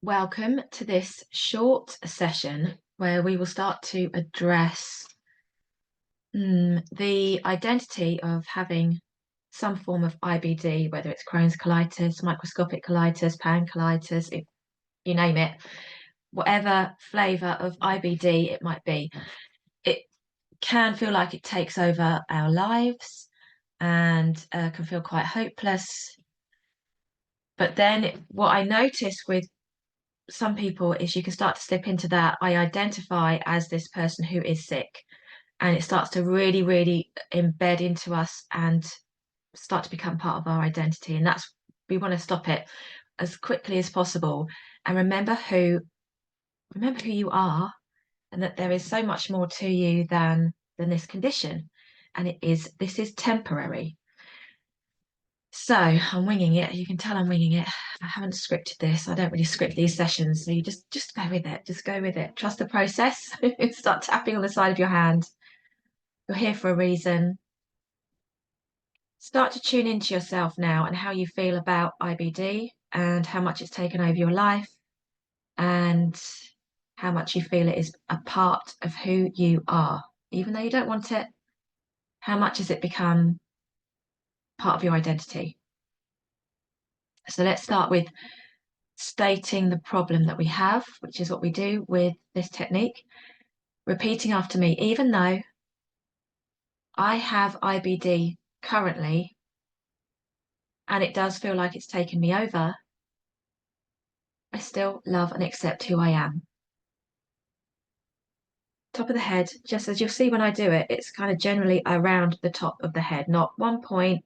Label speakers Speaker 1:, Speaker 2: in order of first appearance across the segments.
Speaker 1: Welcome to this short session where we will start to address the identity of having some form of IBD, whether it's Crohn's colitis, microscopic colitis, pancolitis, you name it, whatever flavor of IBD it might be. It can feel like it takes over our lives and can feel quite hopeless. But then what I notice with some people is you can start to slip into that. I identify as this person who is sick, and it starts to really, really embed into us and start to become part of our identity. And that's, we want to stop it as quickly as possible and remember who you are, and that there is so much more to you than this condition. And this is temporary. So I'm winging it. You can tell I'm winging it. I haven't scripted this. I don't really script these sessions. So you just go with it. Just go with it. Trust the process. Start tapping on the side of your hand. You're here for a reason. Start to tune into yourself now and how you feel about IBD and how much it's taken over your life and how much you feel it is a part of who you are. Even though you don't want it, how much has it become part of your identity? So let's start with stating the problem that we have, which is what we do with this technique. Repeating after me, even though I have IBD currently, and it does feel like it's taken me over, I still love and accept who I am. Top of the head, just as you'll see when I do it, it's kind of generally around the top of the head, not one point,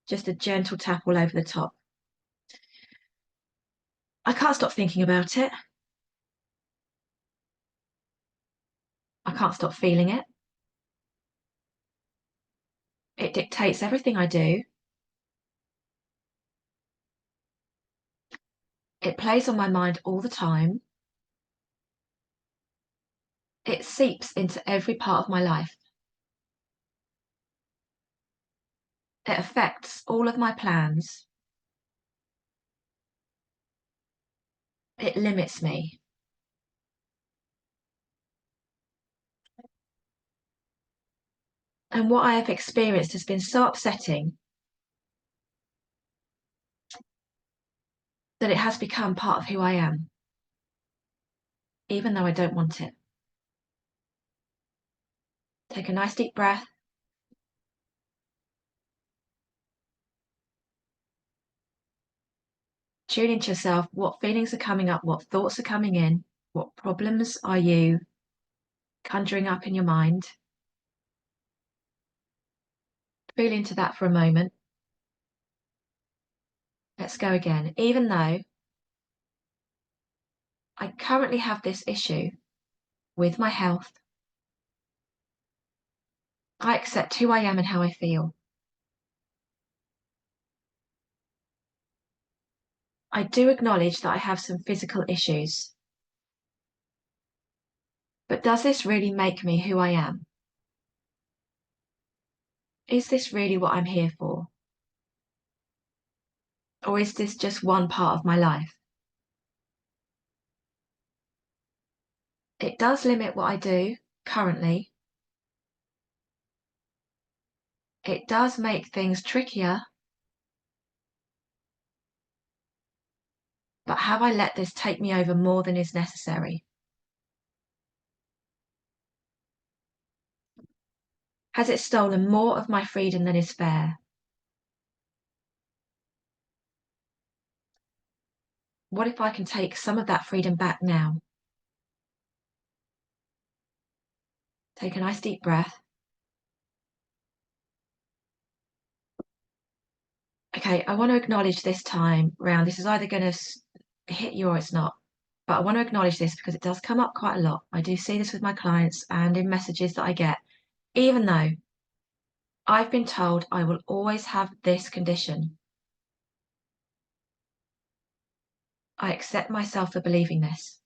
Speaker 1: just a gentle tap all over the top. I can't stop thinking about it. I can't stop feeling it. It dictates everything I do. It plays on my mind all the time. It seeps into every part of my life. It affects all of my plans. It limits me. And what I have experienced has been so upsetting that it has become part of who I am, even though I don't want it. Take a nice deep breath. Tune into yourself. What feelings are coming up? What thoughts are coming in? What problems are you conjuring up in your mind? Feel into that for a moment. Let's go again. Even though I currently have this issue with my health, I accept who I am and how I feel. I do acknowledge that I have some physical issues. But does this really make me who I am? Is this really what I'm here for? Or is this just one part of my life? It does limit what I do currently. It does make things trickier. But have I let this take me over more than is necessary? Has it stolen more of my freedom than is fair? What if I can take some of that freedom back now? Take a nice deep breath. Okay, I want to acknowledge this time round. This is either going to hit you or it's not. But I want to acknowledge this because it does come up quite a lot. I do see this with my clients and in messages that I get. Even though I've been told I will always have this condition, I accept myself for believing this.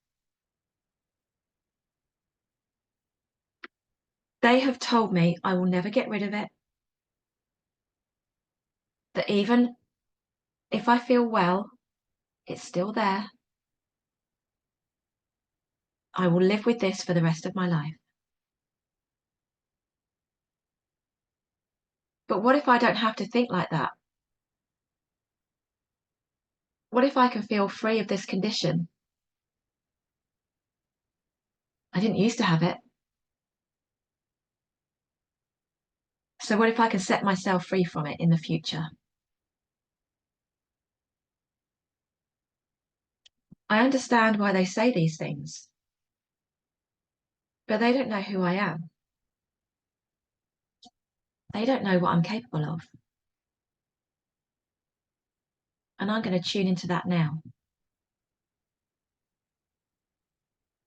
Speaker 1: They have told me I will never get rid of it, that even if I feel well, it's still there. I will live with this for the rest of my life. But what if I don't have to think like that? What if I can feel free of this condition? I didn't used to have it. So what if I can set myself free from it in the future? I understand why they say these things, but they don't know who I am. They don't know what I'm capable of. And I'm going to tune into that now.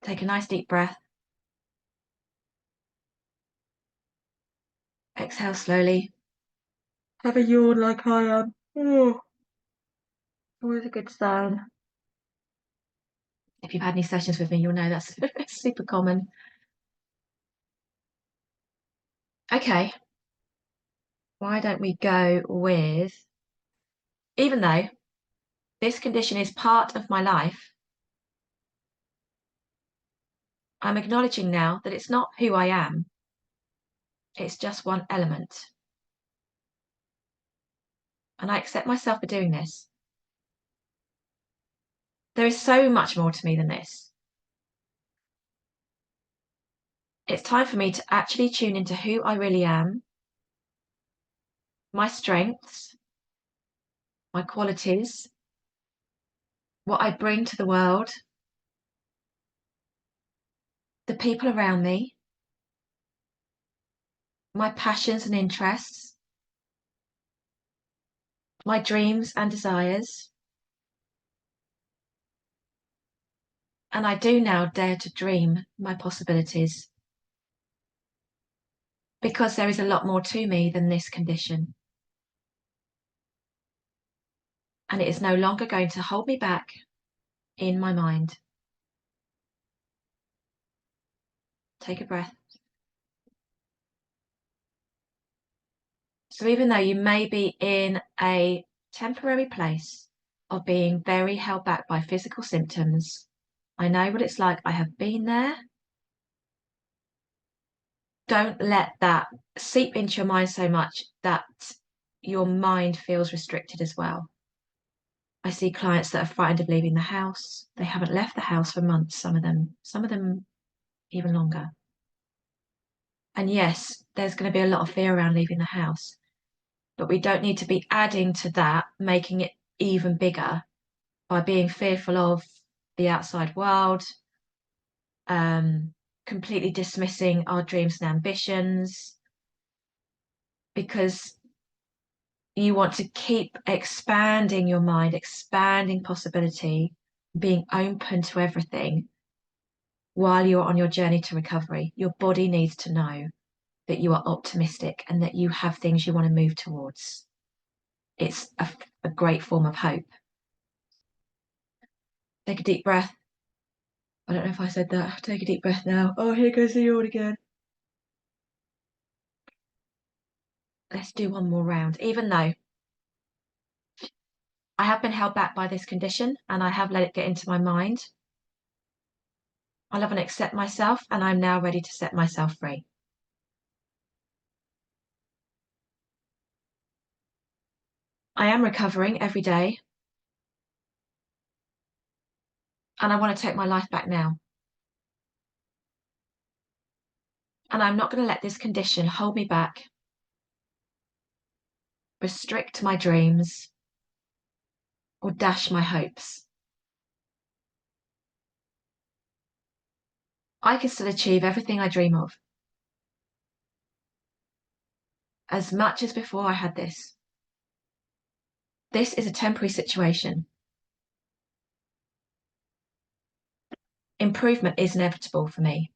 Speaker 1: Take a nice deep breath. Exhale slowly. Have a yawn like I am. Oh, always a good sign. If you've had any sessions with me, you'll know that's super common. Okay, why don't we go with, even though this condition is part of my life, I'm acknowledging now that it's not who I am. It's just one element. And I accept myself for doing this. There is so much more to me than this. It's time for me to actually tune into who I really am, my strengths, my qualities, what I bring to the world, the people around me, my passions and interests, my dreams and desires. And I do now dare to dream my possibilities because there is a lot more to me than this condition. And it is no longer going to hold me back in my mind. Take a breath. So even though you may be in a temporary place of being very held back by physical symptoms, I know what it's like. I have been there. Don't let that seep into your mind so much that your mind feels restricted as well. I see clients that are frightened of leaving the house. They haven't left the house for months, some of them even longer. And yes, there's going to be a lot of fear around leaving the house, but we don't need to be adding to that, making it even bigger by being fearful of the outside world, completely dismissing our dreams and ambitions, because you want to keep expanding your mind, expanding possibility, being open to everything while you're on your journey to recovery. Your body needs to know that you are optimistic and that you have things you want to move towards. It's a great form of hope. Take a deep breath. I don't know if I said that. Take a deep breath now. Oh, here goes the yawn again. Let's do one more round. Even though I have been held back by this condition and I have let it get into my mind, I love and accept myself, and I'm now ready to set myself free. I am recovering every day, and I want to take my life back now. And I'm not going to let this condition hold me back, restrict my dreams, or dash my hopes. I can still achieve everything I dream of, as much as before I had this. This is a temporary situation. Improvement is inevitable for me.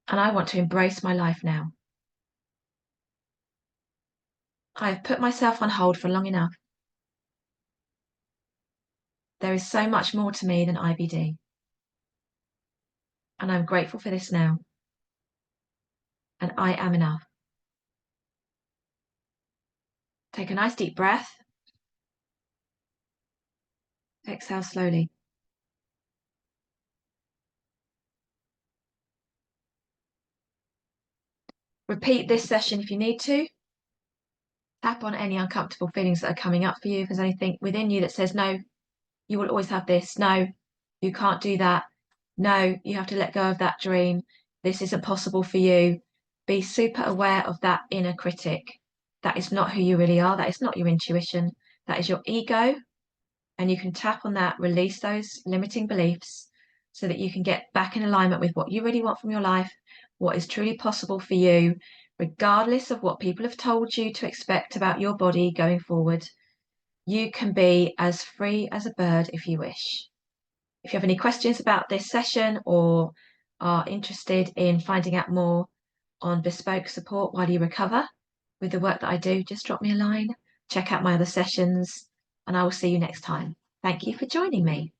Speaker 1: And I want to embrace my life now. I have put myself on hold for long enough. There is so much more to me than IBD. And I'm grateful for this now. And I am enough. Take a nice deep breath. Exhale slowly. Repeat this session if you need to. Tap on any uncomfortable feelings that are coming up for you. If there's anything within you that says, no, you will always have this. No, you can't do that. No, you have to let go of that dream. This isn't possible for you. Be super aware of that inner critic. That is not who you really are. That is not your intuition. That is your ego. And you can tap on that, release those limiting beliefs so that you can get back in alignment with what you really want from your life, what is truly possible for you, regardless of what people have told you to expect about your body going forward. You can be as free as a bird if you wish. If you have any questions about this session or are interested in finding out more on bespoke support while you recover with the work that I do, just drop me a line, check out my other sessions, and I will see you next time. Thank you for joining me.